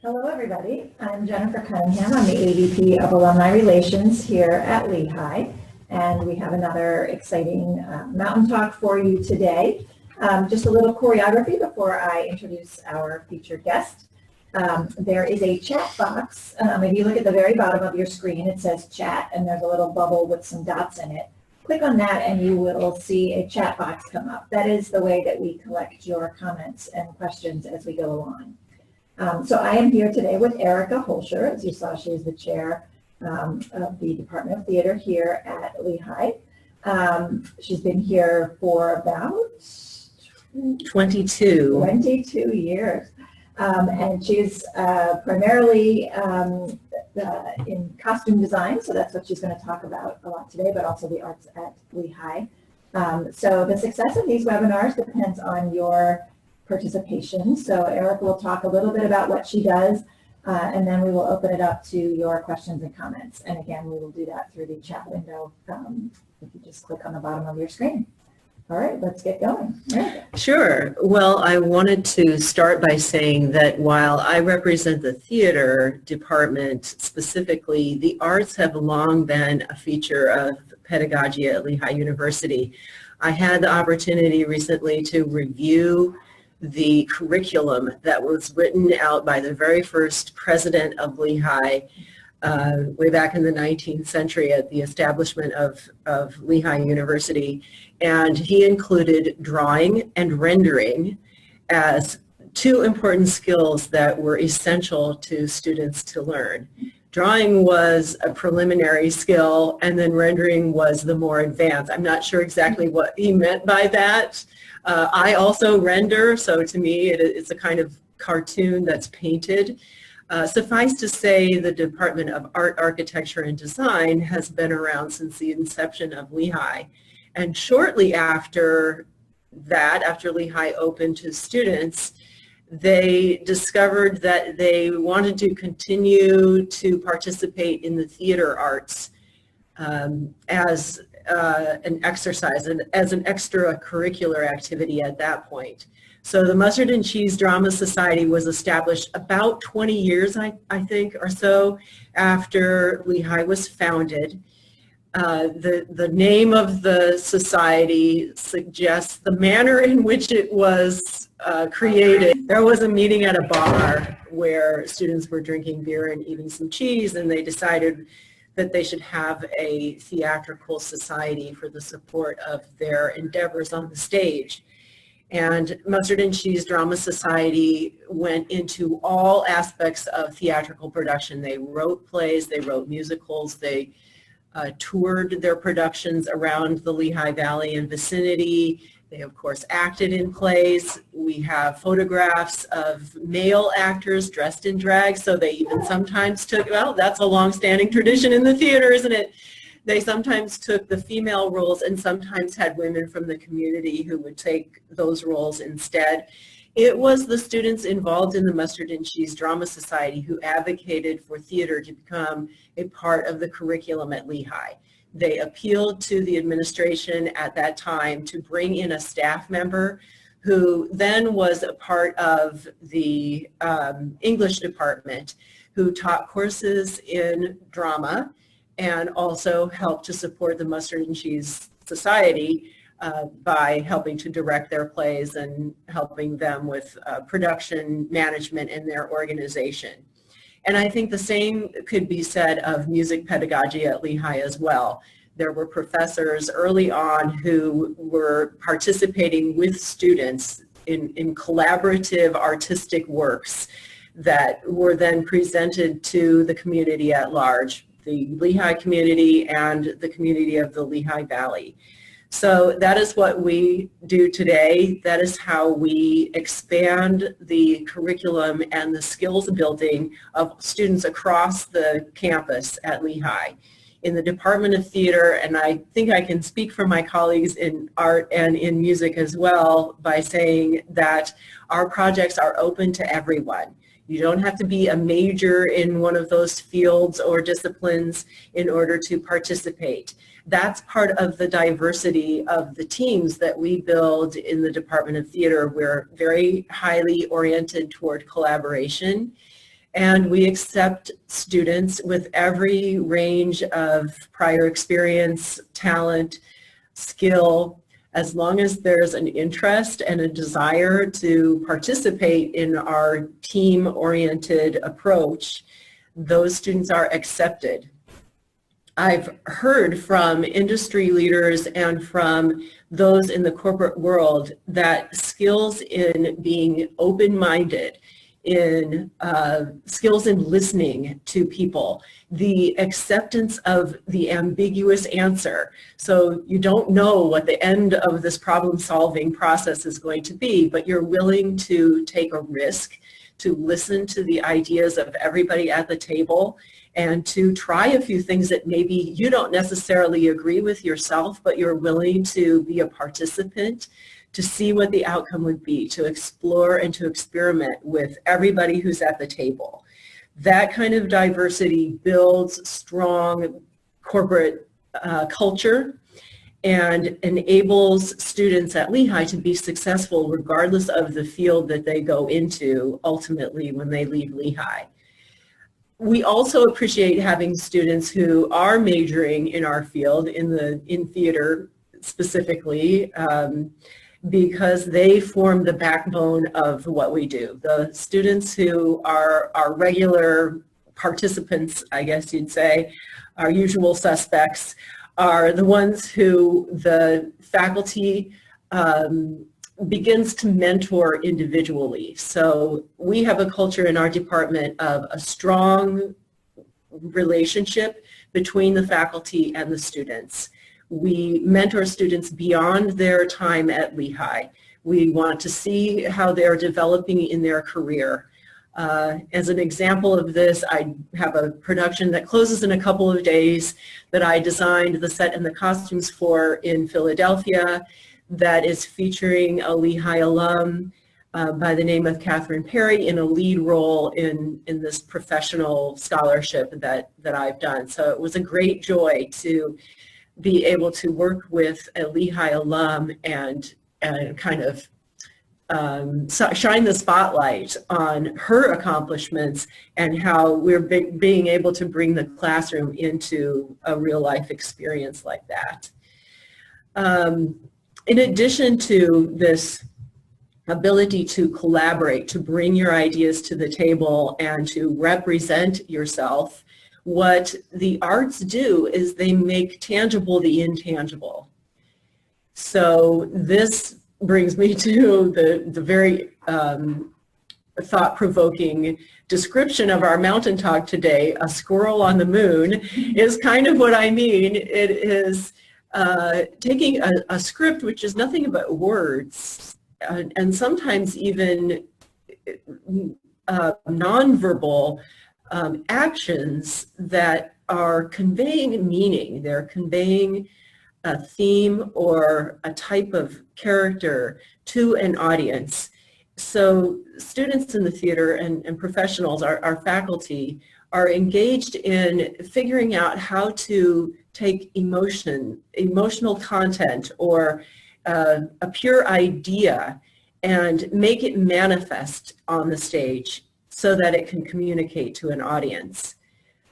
Hello, everybody. I'm Jennifer Cunningham. I'm the AVP of Alumni Relations here at Lehigh, and we have another exciting Mountain Talk for you today. Just a little choreography before I introduce our featured guest. There is a chat box. If you look at the very bottom of your screen, it says chat, and there's a little bubble with some dots in it. Click on that and you will see a chat box come up. That is the way that we collect your comments and questions as we go along. So I am here today with Erica Hoelscher. As you saw, she is the chair of the Department of Theater here at Lehigh. She's been here for about 22 years. And she's primarily in costume design, so that's what she's going to talk about a lot today, but also the arts at Lehigh. So the success of these webinars depends on your participation. So Erica will talk a little bit about what she does, and then we will open it up to your questions and comments. And again, we will do that through the chat window if you just click on the bottom of your screen. All right, let's get going. Erica. Sure. Well, I wanted to start by saying that while I represent the theater department specifically, the arts have long been a feature of pedagogy at Lehigh University. I had the opportunity recently to review the curriculum that was written out by the very first president of Lehigh way back in the 19th century at the establishment of Lehigh University. And he included drawing and rendering as two important skills that were essential to students to learn. Drawing was a preliminary skill, and then rendering was the more advanced. I'm not sure exactly what he meant by that. I also render, so to me it's a kind of cartoon that's painted. Suffice to say, the Department of Art, Architecture, and Design has been around since the inception of Lehigh. And shortly after that, after Lehigh opened to students, they discovered that they wanted to continue to participate in the theater arts as an exercise and as an extracurricular activity at that point. So the Mustard and Cheese Drama Society was established about 20 years, I think, or so after Lehigh was founded. The name of the society suggests the manner in which it was created. There was a meeting at a bar where students were drinking beer and eating some cheese, and they decided that they should have a theatrical society for the support of their endeavors on the stage. And Mustard and Cheese Drama Society went into all aspects of theatrical production. They wrote plays, they wrote musicals, they toured their productions around the Lehigh Valley and vicinity. They, of course, acted in plays. We have photographs of male actors dressed in drag, so they even sometimes took, well, that's a long-standing tradition in the theater, isn't it? They sometimes took the female roles and sometimes had women from the community who would take those roles instead. It was the students involved in the Mustard and Cheese Drama Society who advocated for theater to become a part of the curriculum at Lehigh. They appealed to the administration at that time to bring in a staff member who then was a part of the English department, who taught courses in drama and also helped to support the Mustard and Cheese Society by helping to direct their plays and helping them with production management in their organization. And I think the same could be said of music pedagogy at Lehigh as well. There were professors early on who were participating with students in collaborative artistic works that were then presented to the community at large, the Lehigh community and the community of the Lehigh Valley. So that is what we do today. That is how we expand the curriculum and the skills building of students across the campus at Lehigh. In the Department of Theater, and I think I can speak for my colleagues in art and in music as well by saying that our projects are open to everyone. You don't have to be a major in one of those fields or disciplines in order to participate. That's part of the diversity of the teams that we build in the Department of Theater. We're very highly oriented toward collaboration, And we accept students with every range of prior experience, talent, skill, as long as there's an interest and a desire to participate in our team-oriented approach, those students are accepted. I've heard from industry leaders and from those in the corporate world that skills in being open-minded, in skills in listening to people, the acceptance of the ambiguous answer. So you don't know what the end of this problem-solving process is going to be, but you're willing to take a risk, to listen to the ideas of everybody at the table, and to try a few things that maybe you don't necessarily agree with yourself, but you're willing to be a participant, to see what the outcome would be, to explore and to experiment with everybody who's at the table. That kind of diversity builds strong corporate culture and enables students at Lehigh to be successful regardless of the field that they go into ultimately when they leave Lehigh. We also appreciate having students who are majoring in our field, in theater specifically, because they form the backbone of what we do. The students who are our regular participants, I guess you'd say, our usual suspects, are the ones who the faculty begins to mentor individually. So we have a culture in our department of a strong relationship between the faculty and the students. We mentor students beyond their time at Lehigh. We want to see how they're developing in their career. As an example of this, I have a production that closes in a couple of days that I designed the set and the costumes for in Philadelphia, that is featuring a Lehigh alum by the name of Catherine Perry in a lead role in this professional scholarship that I've done. So it was a great joy to be able to work with a Lehigh alum and kind of shine the spotlight on her accomplishments and how we're being able to bring the classroom into a real life experience like that. In addition to this ability to collaborate, to bring your ideas to the table and to represent yourself, what the arts do is they make tangible the intangible. So this brings me to the very thought-provoking description of our mountain talk today. A squirrel on the moon is kind of what I mean. It is taking a script which is nothing but words and sometimes even nonverbal actions that are conveying meaning. They're conveying a theme or a type of character to an audience. So students in the theater and professionals, our faculty, are engaged in figuring out how to take emotional content or a pure idea and make it manifest on the stage so that it can communicate to an audience.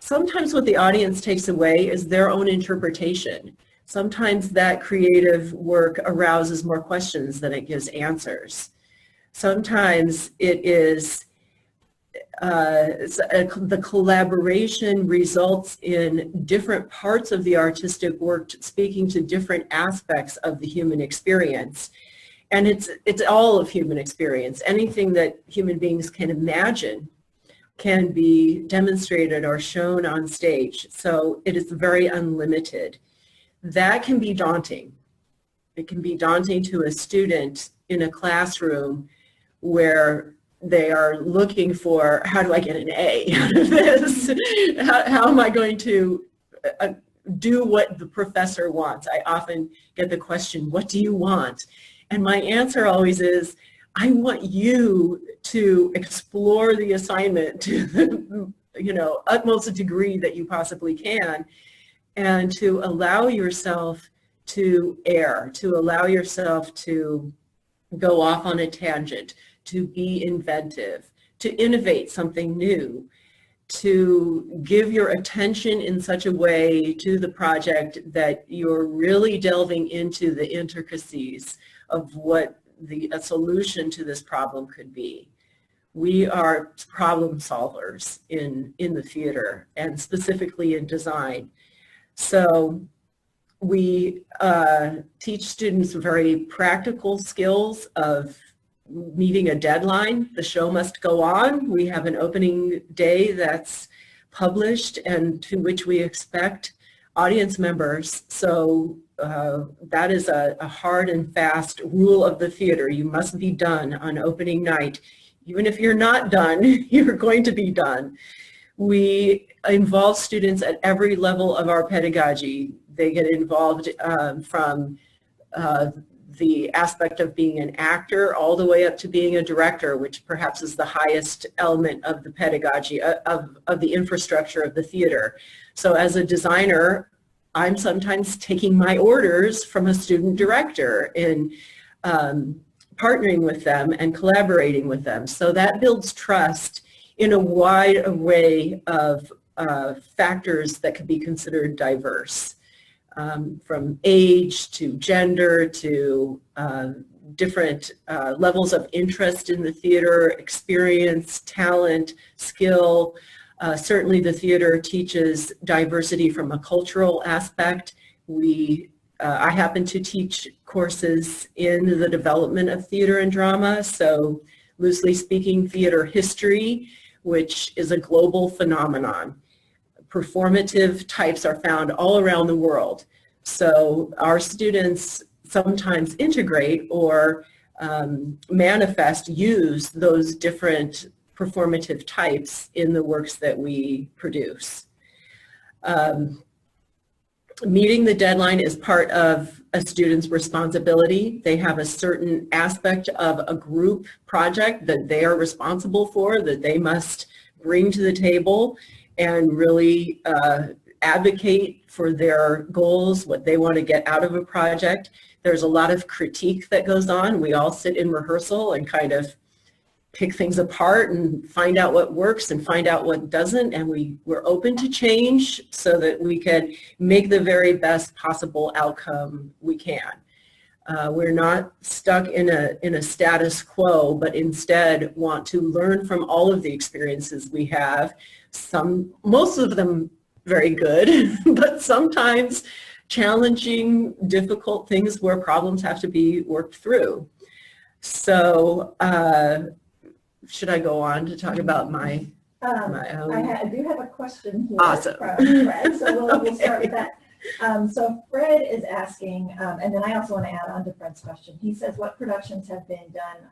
Sometimes what the audience takes away is their own interpretation. Sometimes that creative work arouses more questions than it gives answers. Sometimes it is the collaboration results in different parts of the artistic work speaking to different aspects of the human experience. And it's all of human experience. Anything that human beings can imagine can be demonstrated or shown on stage. So it is very unlimited. That can be daunting. It can be daunting to a student in a classroom where they are looking for, how do I get an A out of this? How am I going to do what the professor wants? I often get the question, what do you want? And my answer always is, I want you to explore the assignment to the utmost degree that you possibly can, and to allow yourself to err, to allow yourself to go off on a tangent, to be inventive, to innovate something new, to give your attention in such a way to the project that you're really delving into the intricacies of what a solution to this problem could be. We are problem solvers in the theater, and specifically in design. So we teach students very practical skills of meeting a deadline. The show must go on. We have an opening day that's published and to which we expect audience members. So that is a hard and fast rule of the theater. You must be done on opening night. Even if you're not done, you're going to be done. We involve students at every level of our pedagogy. They get involved from the aspect of being an actor all the way up to being a director, which perhaps is the highest element of the pedagogy, of the infrastructure of the theater. So as a designer, I'm sometimes taking my orders from a student director in partnering with them and collaborating with them. So that builds trust in a wide array of factors that could be considered diverse. From age to gender to different levels of interest in the theater, experience, talent, skill. Certainly the theater teaches diversity from a cultural aspect. I happen to teach courses in the development of theater and drama, so loosely speaking, theater history, which is a global phenomenon. Performative types are found all around the world. So our students sometimes integrate or use those different performative types in the works that we produce. Meeting the deadline is part of a student's responsibility. They have a certain aspect of a group project that they are responsible for, that they must bring to the table and really advocate for their goals, what they want to get out of a project. There's a lot of critique that goes on. We all sit in rehearsal and kind of pick things apart and find out what works and find out what doesn't, and we're open to change so that we can make the very best possible outcome we can. We're not stuck in a status quo, but instead want to learn from all of the experiences we have. Most of them very good, but sometimes challenging, difficult things where problems have to be worked through. So should I go on to talk about my own? I do have a question here Awesome. from Fred, so we'll start with that. So Fred is asking, and then I also want to add on to Fred's question. He says, what productions have been done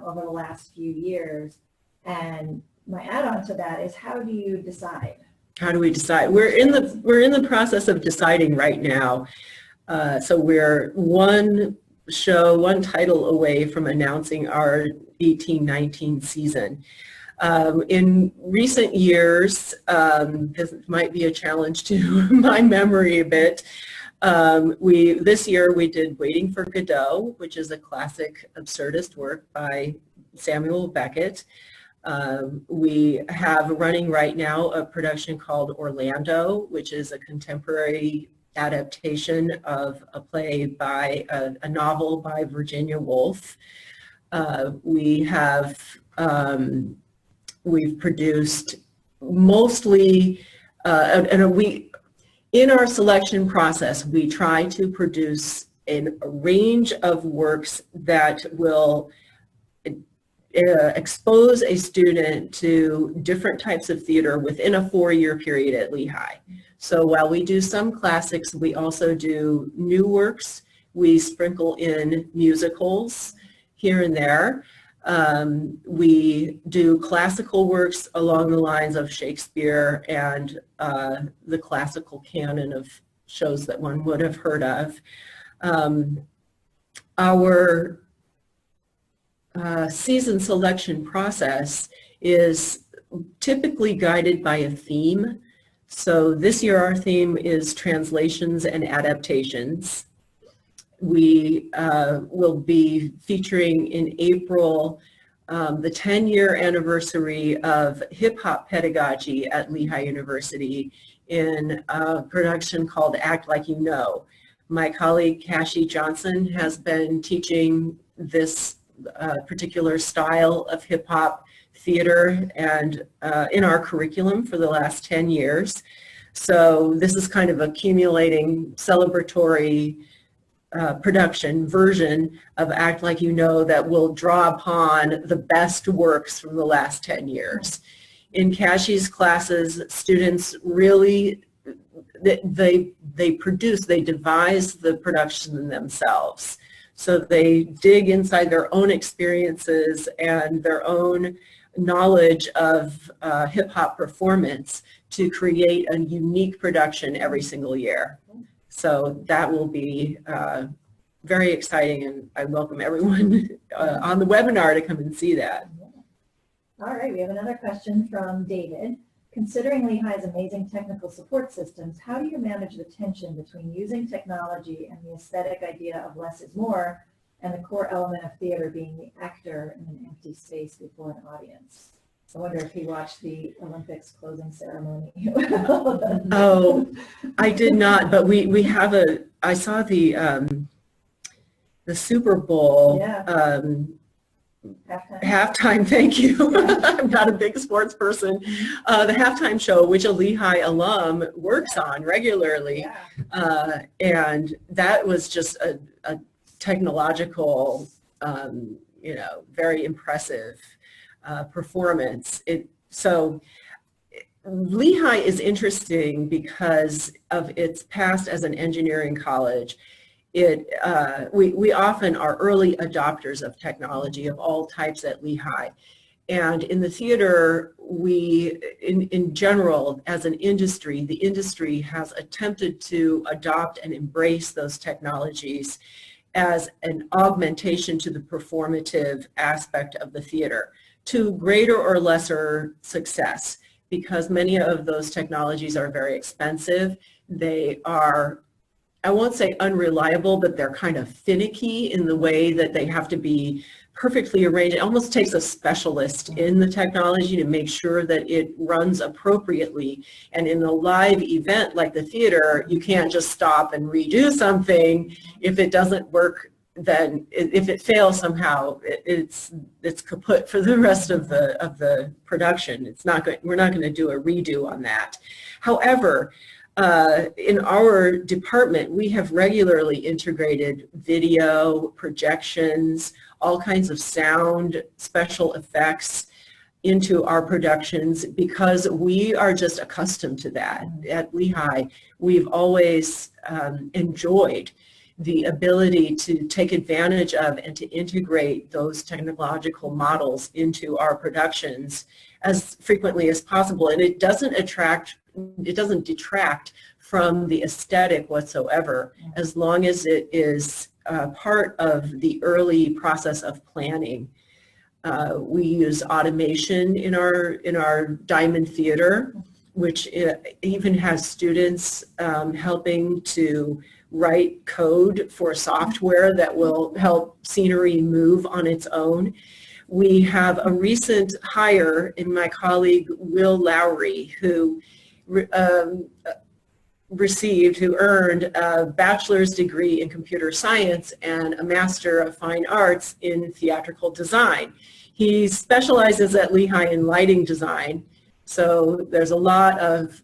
over the last few years? And my add-on to that is, how do you decide? How do we decide? We're in the process of deciding right now. So we're one title away from announcing our 18-19 season. In recent years, this might be a challenge to my memory a bit. This year we did Waiting for Godot, which is a classic absurdist work by Samuel Beckett. We have running right now a production called Orlando, which is a contemporary adaptation of a play by a novel by Virginia Woolf. We've produced mostly, in our selection process, we try to produce a range of works that will expose a student to different types of theater within a 4-year period at Lehigh. So while we do some classics, we also do new works. We sprinkle in musicals here and there. We do classical works along the lines of Shakespeare and the classical canon of shows that one would have heard of. Our season selection process is typically guided by a theme. So this year our theme is translations and adaptations. We will be featuring in April the 10-year anniversary of hip-hop pedagogy at Lehigh University in a production called Act Like You Know. My colleague Cassie Johnson has been teaching this particular style of hip-hop theater and in our curriculum for the last 10 years. So this is kind of accumulating celebratory production version of Act Like You Know that will draw upon the best works from the last 10 years. In Cassie's classes, students really, they devise the production themselves. So they dig inside their own experiences and their own knowledge of hip-hop performance to create a unique production every single year. So that will be very exciting, and I welcome everyone on the webinar to come and see that. All right, we have another question from David. Considering Lehigh's amazing technical support systems, how do you manage the tension between using technology and the aesthetic idea of less is more, and the core element of theater being the actor in an empty space before an audience? I wonder if he watched the Olympics closing ceremony. Oh, I did not, but we have I saw the Super Bowl. Yeah. Halftime, thank you. I'm not a big sports person. The halftime show, which a Lehigh alum works on regularly. Yeah. And that was just a technological, very impressive performance. So Lehigh is interesting because of its past as an engineering college. We often are early adopters of technology of all types at Lehigh. And in the theater, in general, as an industry, the industry has attempted to adopt and embrace those technologies as an augmentation to the performative aspect of the theater, to greater or lesser success, because many of those technologies are very expensive. They are, I won't say unreliable, but they're kind of finicky in the way that they have to be perfectly arranged. It almost takes a specialist in the technology to make sure that it runs appropriately. And in a live event like the theater, you can't just stop and redo something. If it doesn't work, then if it fails somehow, it's kaput for the rest of the production. It's not good. We're not going to do a redo on that. However, in our department, we have regularly integrated video, projections, all kinds of sound, special effects into our productions because we are just accustomed to that. At Lehigh, we've always enjoyed the ability to take advantage of and to integrate those technological models into our productions as frequently as possible. And it doesn't detract from the aesthetic whatsoever, as long as it is part of the early process of planning. We use automation in our Diamond Theater, which even has students helping to write code for software that will help scenery move on its own. We have a recent hire in my colleague Will Lowry, who earned a bachelor's degree in computer science and a master of fine arts in theatrical design. He specializes at Lehigh in lighting design, so there's a lot of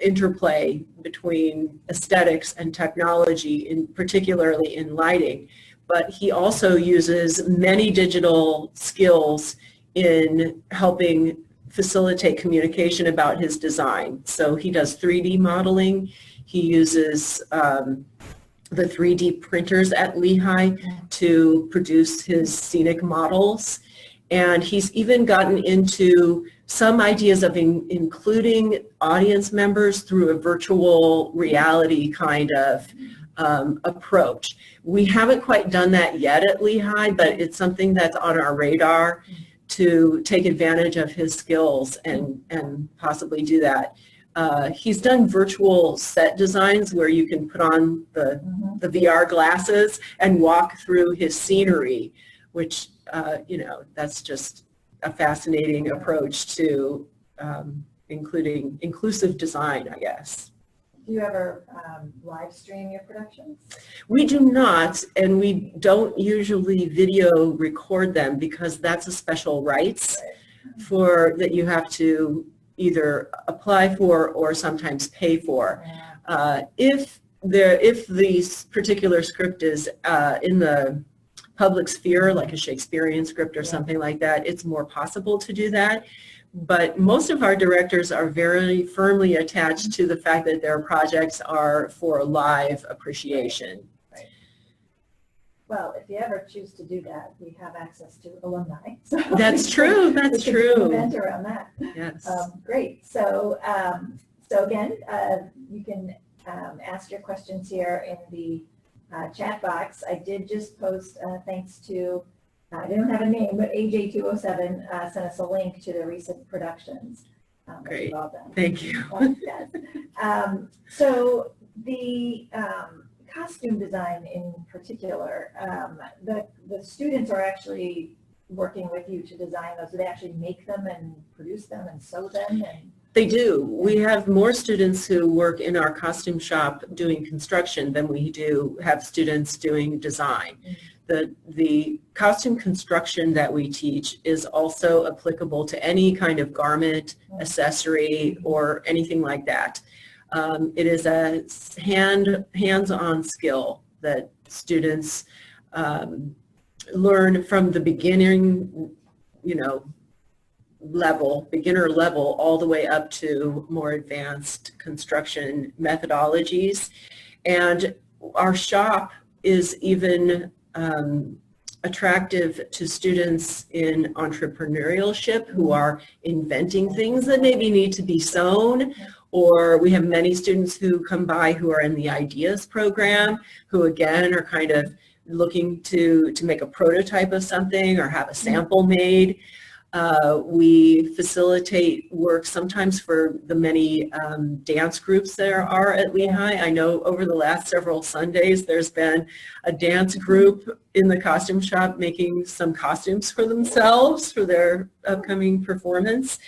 interplay between aesthetics and technology, particularly in lighting. But he also uses many digital skills in helping facilitate communication about his design. So he does 3D modeling. He uses the 3D printers at Lehigh to produce his scenic models. And he's even gotten into some ideas of including audience members through a virtual reality kind of approach. We haven't quite done that yet at Lehigh, but it's something that's on our radar to take advantage of his skills and possibly do that. He's done virtual set designs where you can put on the VR glasses and walk through his scenery, which that's just a fascinating approach to including inclusive design, I guess. Do you ever live stream your productions? We do not, and we don't usually video record them because that's a special rights for that you have to either apply for or sometimes pay for. If the particular script is in the public sphere, like a Shakespearean script or something like that, it's more possible to do that. But most of our directors are very firmly attached to the fact that their projects are for live appreciation. Right. Well, if you ever choose to do that, we have access to alumni. So that's true. That's true. Event around that. Yes. Great. So, again, you can ask your questions here in the chat box. I did just post, thanks to, they don't have a name, but AJ207 sent us a link to the recent productions. Great. Well done. Thank you. Yes. So the costume design in particular, the students are actually working with you to design those. Do they actually make them and produce them and sew them? They do. We have more students who work in our costume shop doing construction than we do have students doing design. The costume construction that we teach is also applicable to any kind of garment, accessory, or anything like that. It is a hands-on skill that students learn from the beginner level all the way up to more advanced construction methodologies. And our shop is even attractive to students in entrepreneurship who are inventing things that maybe need to be sewn, or we have many students who come by who are in the ideas program who again are kind of looking to make a prototype of something or have a sample made. We facilitate work sometimes for the many dance groups there are at Lehigh. I know over the last several Sundays there's been a dance group in the costume shop making some costumes for themselves for their upcoming performance.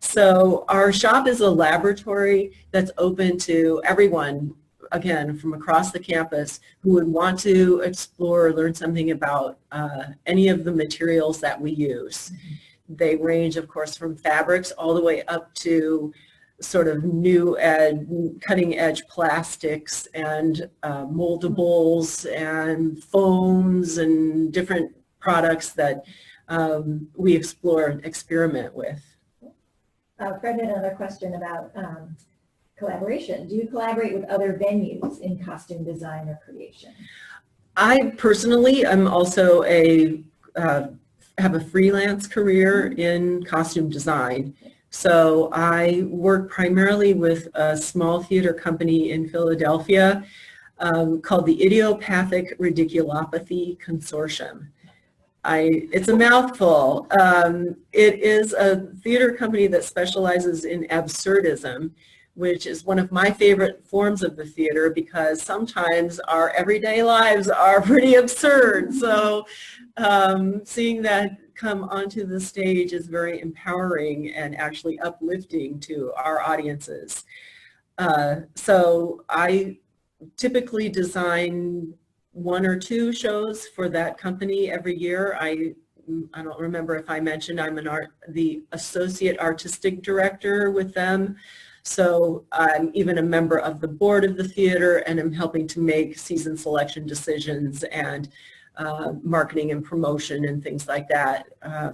So our shop is a laboratory that's open to everyone, again, from across the campus who would want to explore or learn something about any of the materials that we use. They range, of course, from fabrics all the way up to sort of cutting edge plastics and moldables and foams and different products that we explore and experiment with. Fred had another question about collaboration. Do you collaborate with other venues in costume design or creation? I personally am also have a freelance career in costume design. So I work primarily with a small theater company in Philadelphia called the Idiopathic Radiculopathy Consortium. It's a mouthful. It is a theater company that specializes in absurdism, which is one of my favorite forms of the theater because sometimes our everyday lives are pretty absurd. So seeing that come onto the stage is very empowering and actually uplifting to our audiences. So I typically design 1 or 2 shows for that company every year. I don't remember if I mentioned I'm the associate artistic director with them. So I'm even a member of the board of the theater and I'm helping to make season selection decisions and marketing and promotion and things like that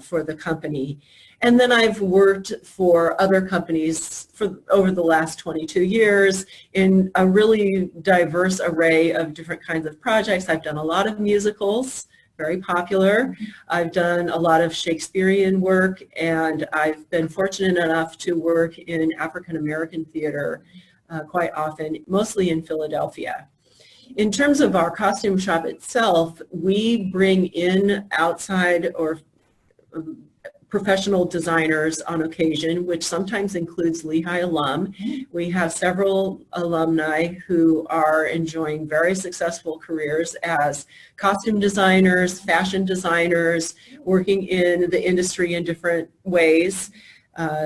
for the company. And then I've worked for other companies over the last 22 years in a really diverse array of different kinds of projects. I've done a lot of musicals, very popular. I've done a lot of Shakespearean work, and I've been fortunate enough to work in African American theater quite often, mostly in Philadelphia. In terms of our costume shop itself, we bring in outside or professional designers on occasion, which sometimes includes Lehigh alum. We have several alumni who are enjoying very successful careers as costume designers, fashion designers, working in the industry in different ways.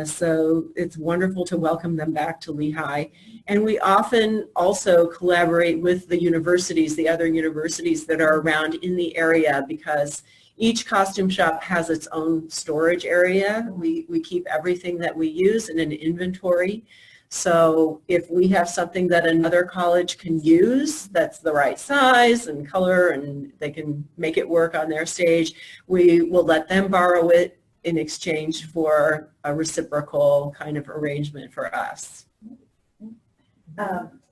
So it's wonderful to welcome them back to Lehigh. And we often also collaborate with the universities, the other universities that are around in the area, because each costume shop has its own storage area. We keep everything that we use in an inventory. So if we have something that another college can use that's the right size and color and they can make it work on their stage, we will let them borrow it in exchange for a reciprocal kind of arrangement for us.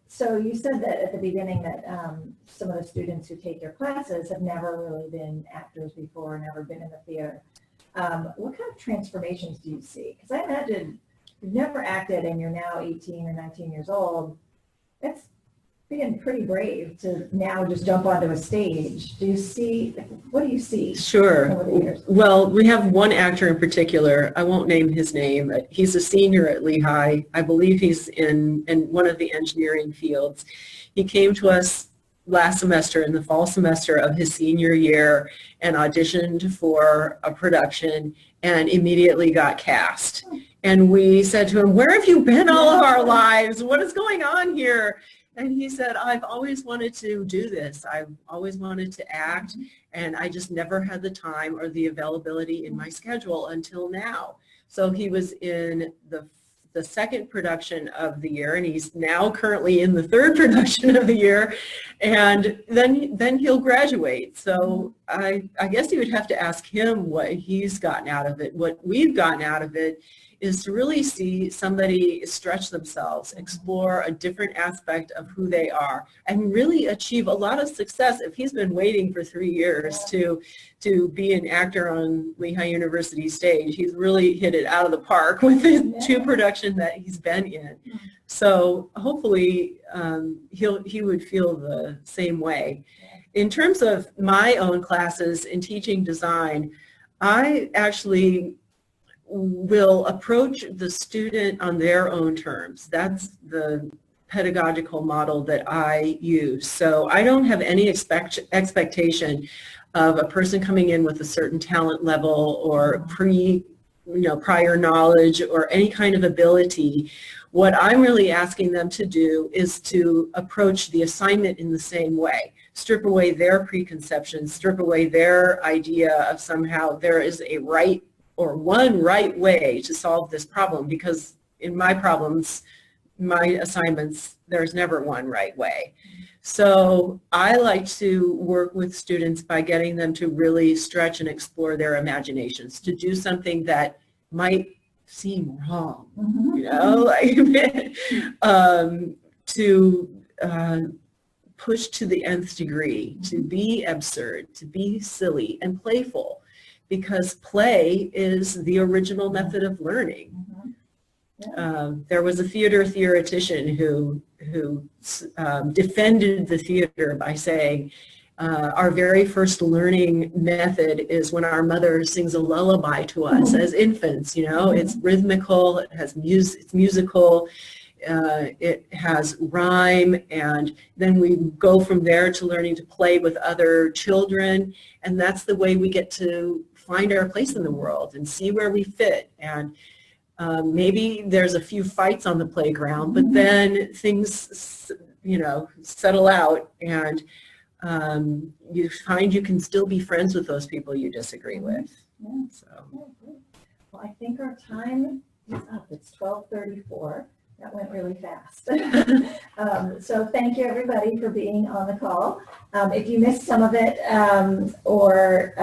So you said that at the beginning that some of the students who take your classes have never really been actors before, never been in the theater. What kind of transformations do you see? Because I imagine you've never acted and you're now 18 or 19 years old. That's being pretty brave to now just jump onto a stage. Do you see, what do you see? Sure. Over the years? Well, we have one actor in particular. I won't name his name. But he's a senior at Lehigh. I believe he's in one of the engineering fields. He came to us last semester, in the fall semester of his senior year, and auditioned for a production and immediately got cast. And we said to him, "Where have you been all of our lives? What is going on here?" And he said, "I've always wanted to do this. I've always wanted to act, and I just never had the time or the availability in my schedule until now." So he was in the second production of the year, and he's now currently in the third production of the year, and then he'll graduate. So I guess you would have to ask him what he's gotten out of it. What we've gotten out of it is to really see somebody stretch themselves, explore a different aspect of who they are, and really achieve a lot of success. If he's been waiting for 3 years to be an actor on Lehigh University stage, he's really hit it out of the park with the 2 productions that he's been in. So hopefully he would feel the same way. In terms of my own classes in teaching design, I actually will approach the student on their own terms. That's the pedagogical model that I use. So I don't have any expectation of a person coming in with a certain talent level or prior knowledge or any kind of ability. What I'm really asking them to do is to approach the assignment in the same way. Strip away their preconceptions, strip away their idea of somehow there is a right or one right way to solve this problem, because in my problems, my assignments, there's never one right way. So I like to work with students by getting them to really stretch and explore their imaginations, to do something that might seem wrong, to push to the nth degree, to be absurd, to be silly and playful, because play is the original method of learning. There was a theoretician who defended the theater by saying, our very first learning method is when our mother sings a lullaby to us as infants. It's rhythmical, it has it's musical, it has rhyme, and then we go from there to learning to play with other children, and that's the way we get to find our place in the world and see where we fit. And maybe there's a few fights on the playground, but then things, settle out, and you find you can still be friends with those people you disagree with. So. Well, I think our time is up. It's 12:34. That went really fast. So thank you, everybody, for being on the call. If you missed some of it or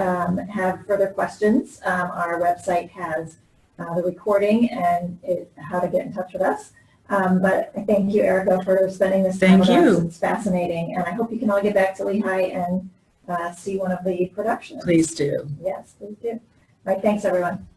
have further questions, our website has the recording and how to get in touch with us. But I thank you, Erica, for spending this time with us. It's fascinating. And I hope you can all get back to Lehigh and see one of the productions. Please do. Yes, please do. All right, thanks, everyone.